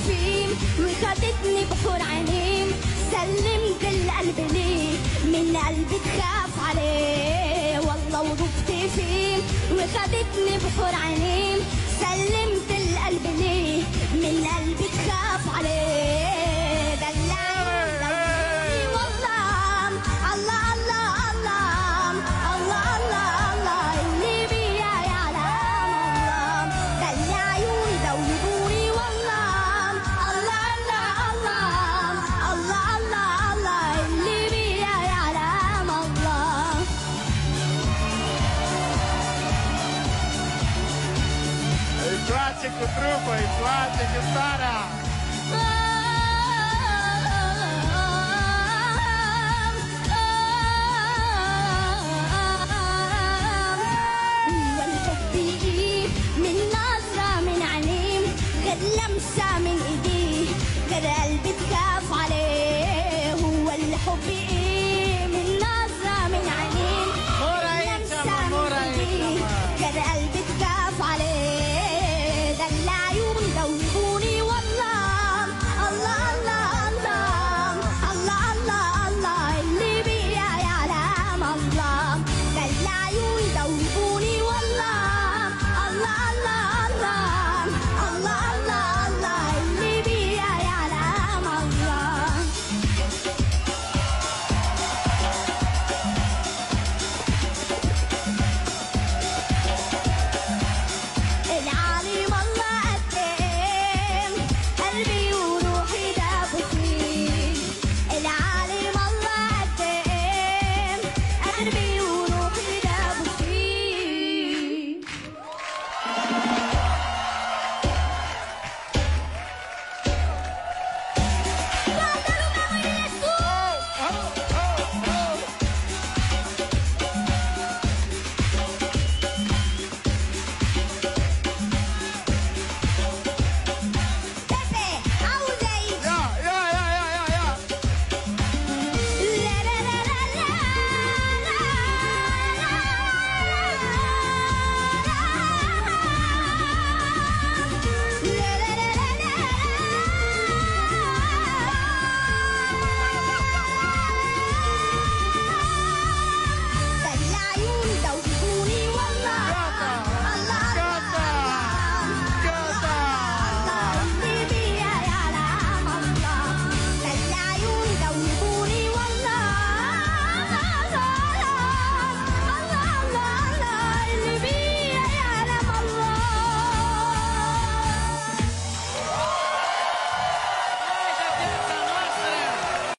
فيه وخدتني بحور عينيه، سلمت القلب ليه من قلبي تخاف عليه، والله وضفت فيه وخدتني بحور عينيه، سلمت القلب ليه من قلبي تخاف عليه. دلعني والله الله الله الله الله الله الله اللي بيا يعلم الله، دل عيوني دوبوني والله الله الله الله الله الله الله اللي بيا يعلم الله. Il classico trucco, il classico Sara.